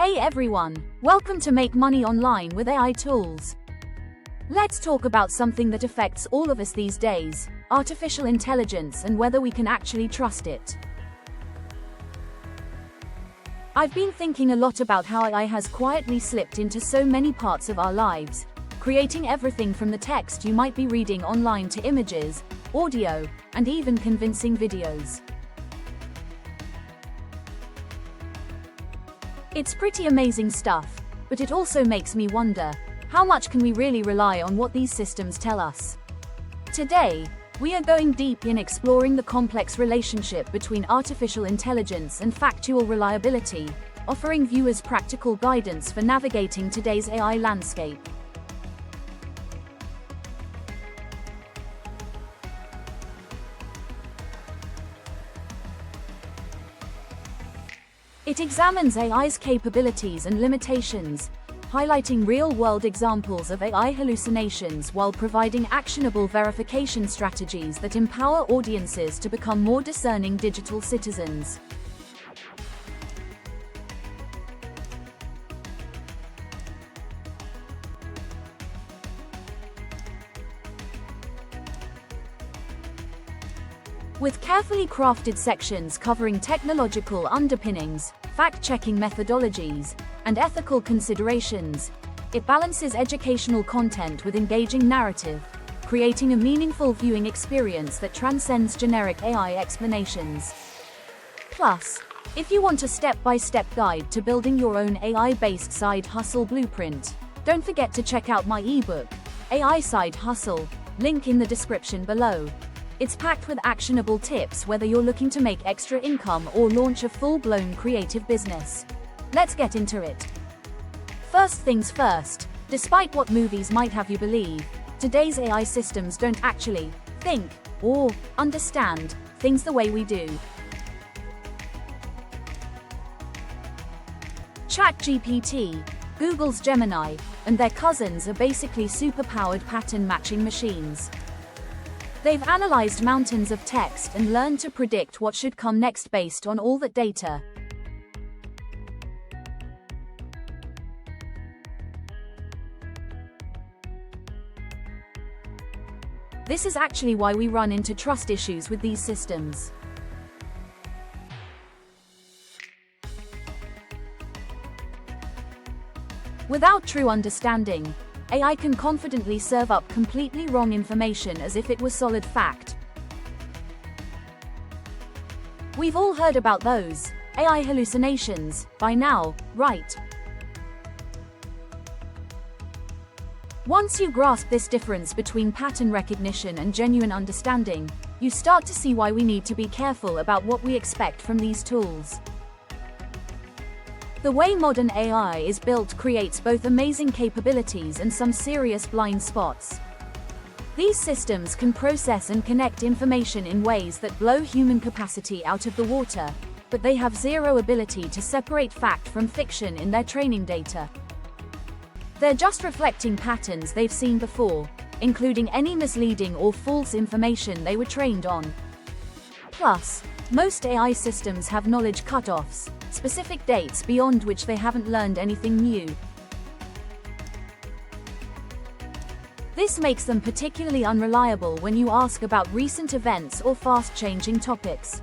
Hey everyone, welcome to Make Money Online with AI Tools. Let's talk about something that affects all of us these days, artificial intelligence and whether we can actually trust it. I've been thinking a lot about how AI has quietly slipped into so many parts of our lives, creating everything from the text you might be reading online to images, audio, and even convincing videos. It's pretty amazing stuff, but it also makes me wonder, how much can we really rely on what these systems tell us? Today, we are going deep in exploring the complex relationship between artificial intelligence and factual reliability, offering viewers practical guidance for navigating today's AI landscape. It examines AI's capabilities and limitations, highlighting real-world examples of AI hallucinations while providing actionable verification strategies that empower audiences to become more discerning digital citizens. With carefully crafted sections covering technological underpinnings, fact-checking methodologies, and ethical considerations, it balances educational content with engaging narrative, creating a meaningful viewing experience that transcends generic AI explanations. Plus, if you want a step-by-step guide to building your own AI-based side hustle blueprint, don't forget to check out my ebook, AI Side Hustle, link in the description below. It's packed with actionable tips whether you're looking to make extra income or launch a full-blown creative business. Let's get into it. First things first, despite what movies might have you believe, today's AI systems don't actually think or understand things the way we do. ChatGPT, Google's Gemini, and their cousins are basically super-powered pattern matching machines. They've analyzed mountains of text and learned to predict what should come next based on all that data. This is actually why we run into trust issues with these systems. Without true understanding, AI can confidently serve up completely wrong information as if it were solid fact. We've all heard about those AI hallucinations by now, right? Once you grasp this difference between pattern recognition and genuine understanding, you start to see why we need to be careful about what we expect from these tools. The way modern AI is built creates both amazing capabilities and some serious blind spots. These systems can process and connect information in ways that blow human capacity out of the water, but they have zero ability to separate fact from fiction in their training data. They're just reflecting patterns they've seen before, including any misleading or false information they were trained on. Plus, most AI systems have knowledge cutoffs, specific dates beyond which they haven't learned anything new. This makes them particularly unreliable when you ask about recent events or fast-changing topics.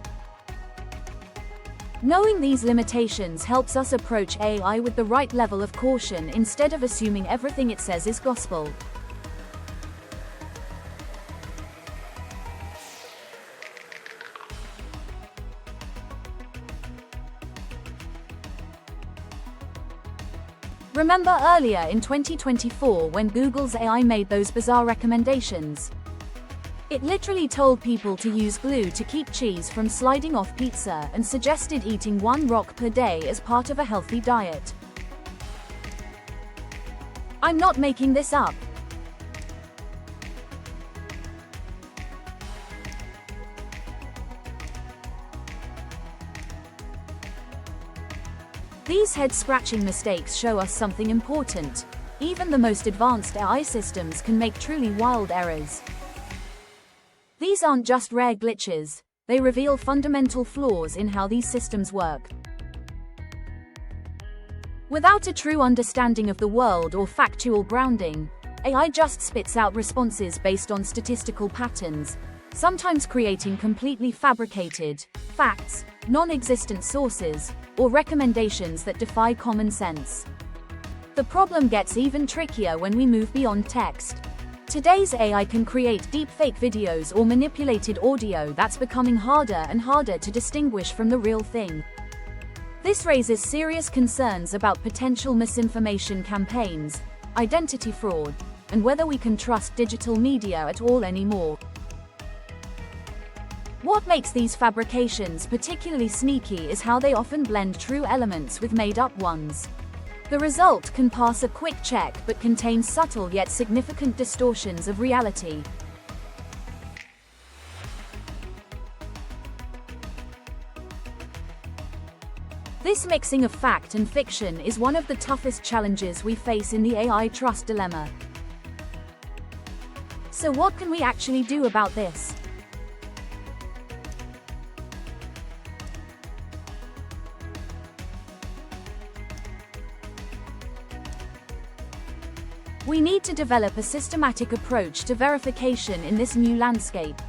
Knowing these limitations helps us approach AI with the right level of caution instead of assuming everything it says is gospel. Remember earlier in 2024 when Google's AI made those bizarre recommendations? It literally told people to use glue to keep cheese from sliding off pizza and suggested eating 1 rock per day as part of a healthy diet. I'm not making this up. These head-scratching mistakes show us something important. Even the most advanced AI systems can make truly wild errors. These aren't just rare glitches, they reveal fundamental flaws in how these systems work. Without a true understanding of the world or factual grounding, AI just spits out responses based on statistical patterns, sometimes creating completely fabricated facts, non-existent sources, or recommendations that defy common sense. The problem gets even trickier when we move beyond text. Today's AI can create deepfake videos or manipulated audio that's becoming harder and harder to distinguish from the real thing. This raises serious concerns about potential misinformation campaigns, identity fraud, and whether we can trust digital media at all anymore. What makes these fabrications particularly sneaky is how they often blend true elements with made-up ones. The result can pass a quick check but contains subtle yet significant distortions of reality. This mixing of fact and fiction is one of the toughest challenges we face in the AI trust dilemma. So what can we actually do about this? We need to develop a systematic approach to verification in this new landscape.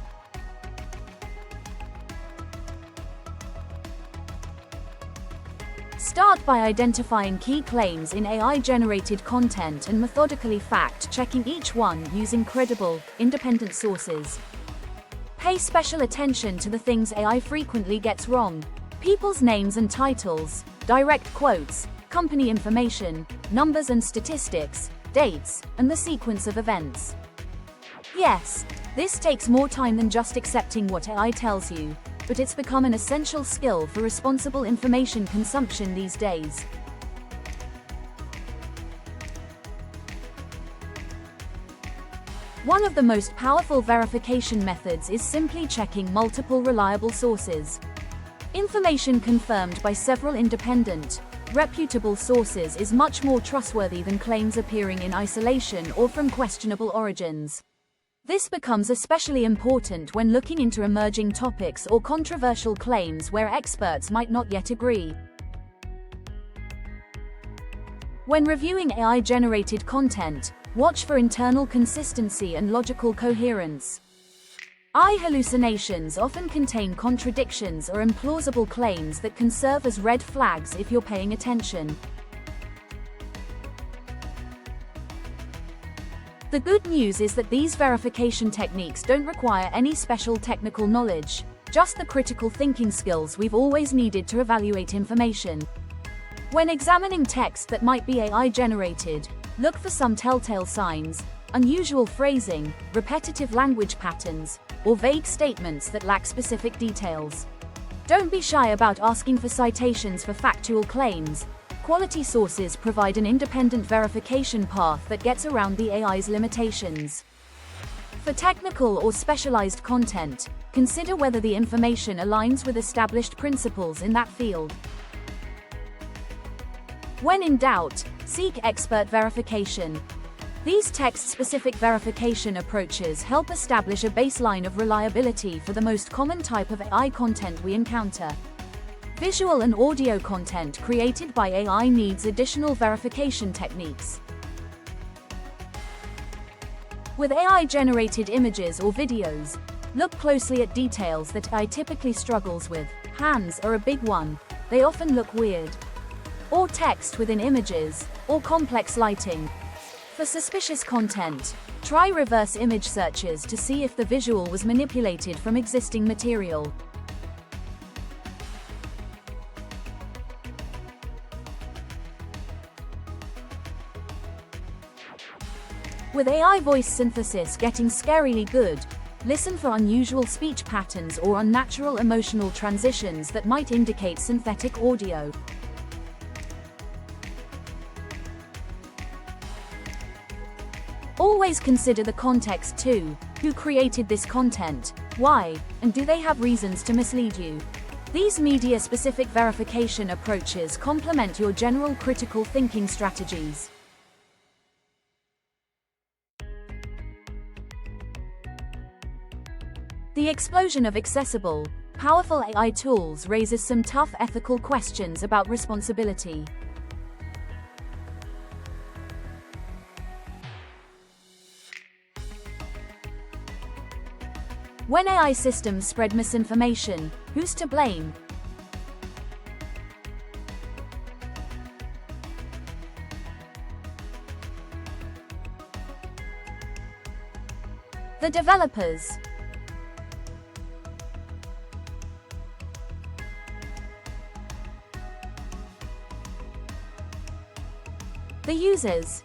Start by identifying key claims in AI-generated content and methodically fact-checking each one using credible, independent sources. Pay special attention to the things AI frequently gets wrong: people's names and titles, direct quotes, company information, numbers and statistics, dates, and the sequence of events. Yes, this takes more time than just accepting what AI tells you, but it's become an essential skill for responsible information consumption these days. One of the most powerful verification methods is simply checking multiple reliable sources. Information confirmed by several independent, reputable sources is much more trustworthy than claims appearing in isolation or from questionable origins. This becomes especially important when looking into emerging topics or controversial claims where experts might not yet agree. When reviewing AI-generated content, watch for internal consistency and logical coherence. AI hallucinations often contain contradictions or implausible claims that can serve as red flags if you're paying attention. The good news is that these verification techniques don't require any special technical knowledge, just the critical thinking skills we've always needed to evaluate information. When examining text that might be AI-generated, look for some telltale signs: unusual phrasing, repetitive language patterns, or vague statements that lack specific details. Don't be shy about asking for citations for factual claims. Quality sources provide an independent verification path that gets around the AI's limitations. For technical or specialized content, consider whether the information aligns with established principles in that field. When in doubt, seek expert verification. These text-specific verification approaches help establish a baseline of reliability for the most common type of AI content we encounter. Visual and audio content created by AI needs additional verification techniques. With AI-generated images or videos, look closely at details that AI typically struggles with. Hands are a big one; they often look weird. Or text within images, or complex lighting. For suspicious content, try reverse image searches to see if the visual was manipulated from existing material. With AI voice synthesis getting scarily good, listen for unusual speech patterns or unnatural emotional transitions that might indicate synthetic audio. Always consider the context too. Who created this content? Why? And do they have reasons to mislead you? These media-specific verification approaches complement your general critical thinking strategies. The explosion of accessible, powerful AI tools raises some tough ethical questions about responsibility. When AI systems spread misinformation, who's to blame? The developers. The users.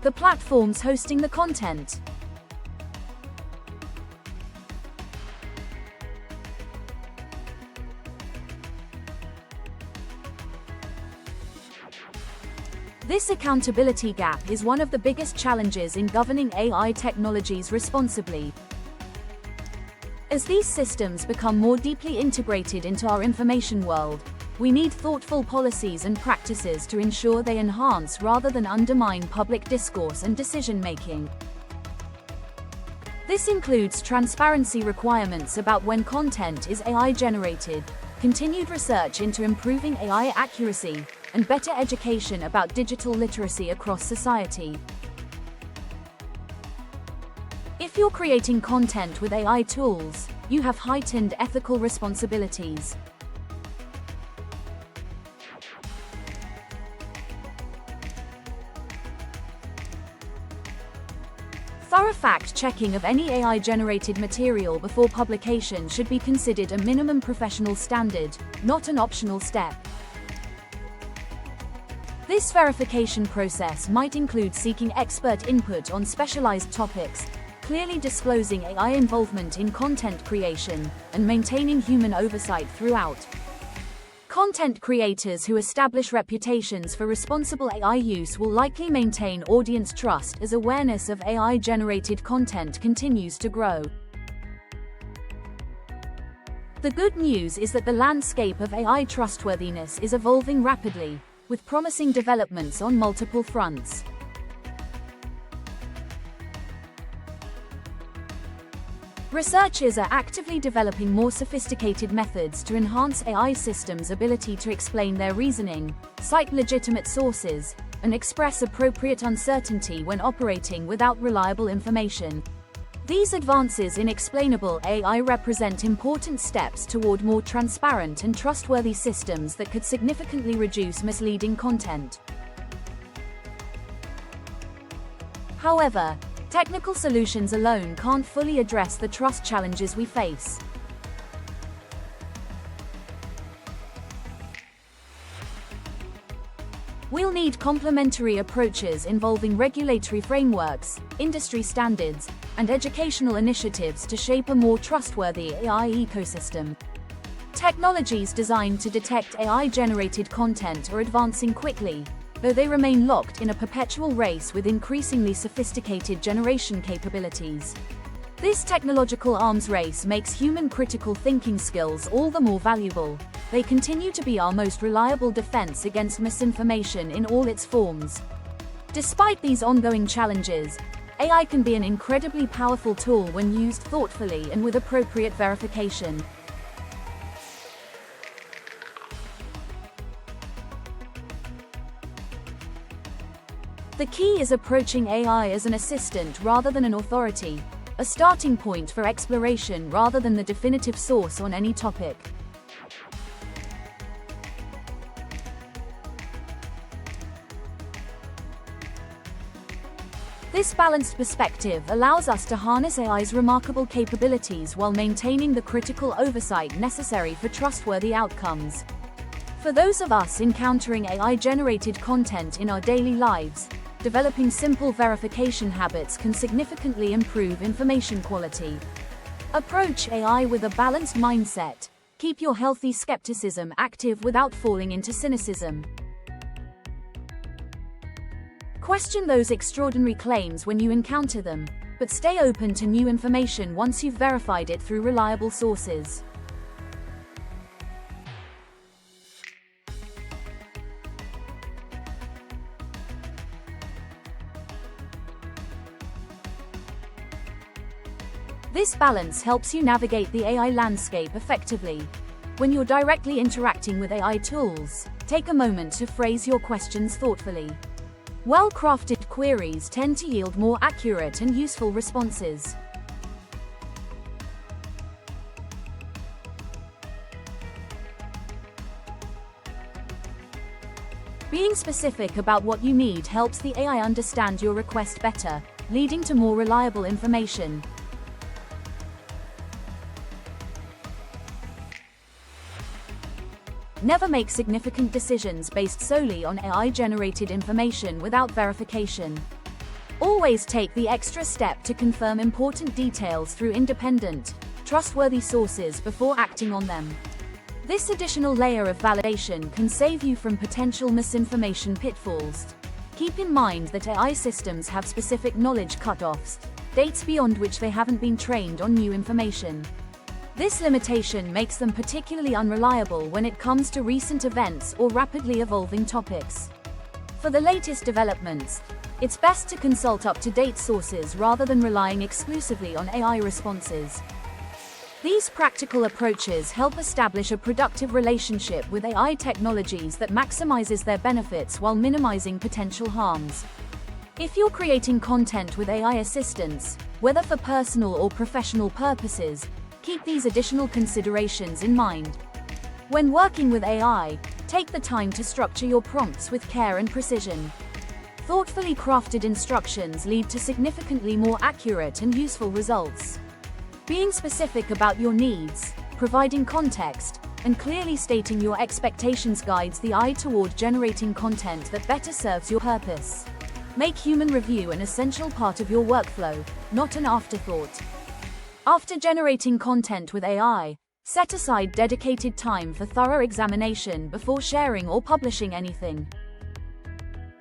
The platforms hosting the content. This accountability gap is one of the biggest challenges in governing AI technologies responsibly. As these systems become more deeply integrated into our information world, we need thoughtful policies and practices to ensure they enhance rather than undermine public discourse and decision-making. This includes transparency requirements about when content is AI-generated, continued research into improving AI accuracy, and better education about digital literacy across society. If you're creating content with AI tools, you have heightened ethical responsibilities. Thorough fact-checking of any AI-generated material before publication should be considered a minimum professional standard, not an optional step. This verification process might include seeking expert input on specialized topics, clearly disclosing AI involvement in content creation, and maintaining human oversight throughout. Content creators who establish reputations for responsible AI use will likely maintain audience trust as awareness of AI-generated content continues to grow. The good news is that the landscape of AI trustworthiness is evolving rapidly, with promising developments on multiple fronts. Researchers are actively developing more sophisticated methods to enhance AI systems' ability to explain their reasoning, cite legitimate sources, and express appropriate uncertainty when operating without reliable information. These advances in explainable AI represent important steps toward more transparent and trustworthy systems that could significantly reduce misleading content. However, technical solutions alone can't fully address the trust challenges we face. We'll need complementary approaches involving regulatory frameworks, industry standards, and educational initiatives to shape a more trustworthy AI ecosystem. Technologies designed to detect AI-generated content are advancing quickly, though they remain locked in a perpetual race with increasingly sophisticated generation capabilities. This technological arms race makes human critical thinking skills all the more valuable. They continue to be our most reliable defense against misinformation in all its forms. Despite these ongoing challenges, AI can be an incredibly powerful tool when used thoughtfully and with appropriate verification. The key is approaching AI as an assistant rather than an authority, a starting point for exploration rather than the definitive source on any topic. This balanced perspective allows us to harness AI's remarkable capabilities while maintaining the critical oversight necessary for trustworthy outcomes. For those of us encountering AI-generated content in our daily lives, developing simple verification habits can significantly improve information quality. Approach AI with a balanced mindset. Keep your healthy skepticism active without falling into cynicism. Question those extraordinary claims when you encounter them, but stay open to new information once you've verified it through reliable sources. This balance helps you navigate the AI landscape effectively. When you're directly interacting with AI tools, take a moment to phrase your questions thoughtfully. Well-crafted queries tend to yield more accurate and useful responses. Being specific about what you need helps the AI understand your request better, leading to more reliable information. Never make significant decisions based solely on AI-generated information without verification. Always take the extra step to confirm important details through independent, trustworthy sources before acting on them. This additional layer of validation can save you from potential misinformation pitfalls. Keep in mind that AI systems have specific knowledge cutoffs, dates beyond which they haven't been trained on new information. This limitation makes them particularly unreliable when it comes to recent events or rapidly evolving topics. For the latest developments, it's best to consult up-to-date sources rather than relying exclusively on AI responses. These practical approaches help establish a productive relationship with AI technologies that maximizes their benefits while minimizing potential harms. If you're creating content with AI assistance, whether for personal or professional purposes, keep these additional considerations in mind. When working with AI, take the time to structure your prompts with care and precision. Thoughtfully crafted instructions lead to significantly more accurate and useful results. Being specific about your needs, providing context, and clearly stating your expectations guides the AI toward generating content that better serves your purpose. Make human review an essential part of your workflow, not an afterthought. After generating content with AI, set aside dedicated time for thorough examination before sharing or publishing anything.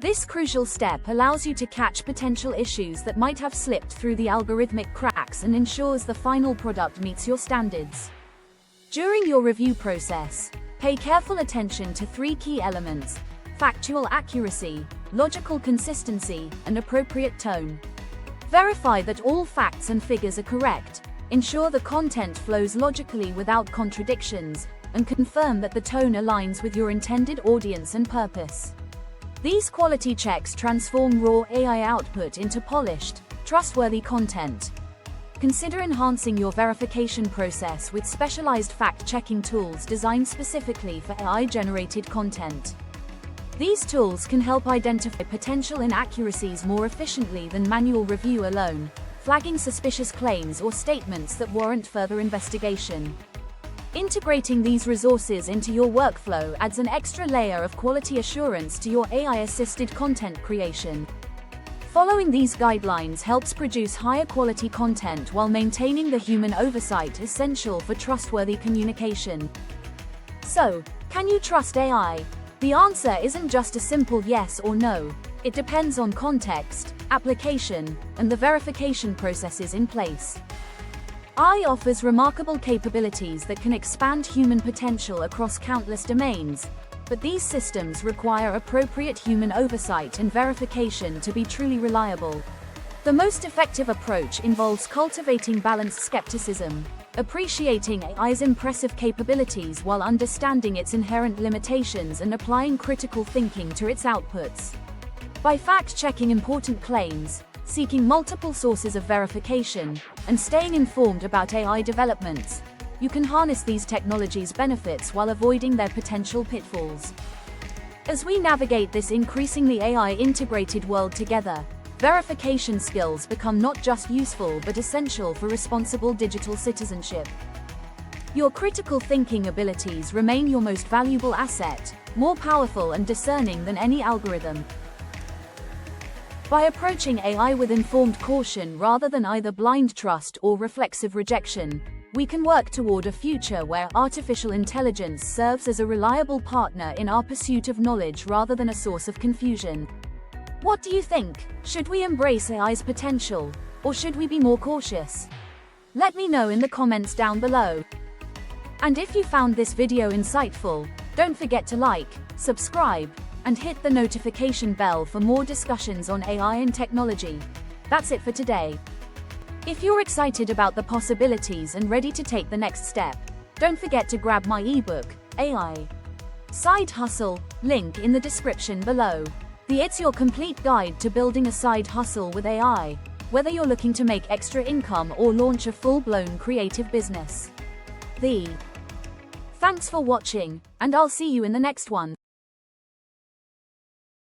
This crucial step allows you to catch potential issues that might have slipped through the algorithmic cracks and ensures the final product meets your standards. During your review process, pay careful attention to 3 key elements: factual accuracy, logical consistency, and appropriate tone. Verify that all facts and figures are correct, ensure the content flows logically without contradictions, and confirm that the tone aligns with your intended audience and purpose. These quality checks transform raw AI output into polished, trustworthy content. Consider enhancing your verification process with specialized fact-checking tools designed specifically for AI-generated content. These tools can help identify potential inaccuracies more efficiently than manual review alone, flagging suspicious claims or statements that warrant further investigation. Integrating these resources into your workflow adds an extra layer of quality assurance to your AI-assisted content creation. Following these guidelines helps produce higher quality content while maintaining the human oversight essential for trustworthy communication. So, can you trust AI? The answer isn't just a simple yes or no. It depends on context, application, and the verification processes in place. AI offers remarkable capabilities that can expand human potential across countless domains, but these systems require appropriate human oversight and verification to be truly reliable. The most effective approach involves cultivating balanced skepticism, appreciating AI's impressive capabilities while understanding its inherent limitations and applying critical thinking to its outputs. By fact-checking important claims, seeking multiple sources of verification, and staying informed about AI developments, you can harness these technologies' benefits while avoiding their potential pitfalls. As we navigate this increasingly AI-integrated world together, verification skills become not just useful but essential for responsible digital citizenship. Your critical thinking abilities remain your most valuable asset, more powerful and discerning than any algorithm. By approaching AI with informed caution rather than either blind trust or reflexive rejection, we can work toward a future where artificial intelligence serves as a reliable partner in our pursuit of knowledge rather than a source of confusion. What do you think? Should we embrace AI's potential, or should we be more cautious? Let me know in the comments down below. And if you found this video insightful, don't forget to like, subscribe, and hit the notification bell for more discussions on AI and technology. That's it for today. If you're excited about the possibilities and ready to take the next step, don't forget to grab my ebook, AI Side Hustle, link in the description below. It's your complete guide to building a side hustle with AI, whether you're looking to make extra income or launch a full-blown creative business. Thanks for watching, and I'll see you in the next one.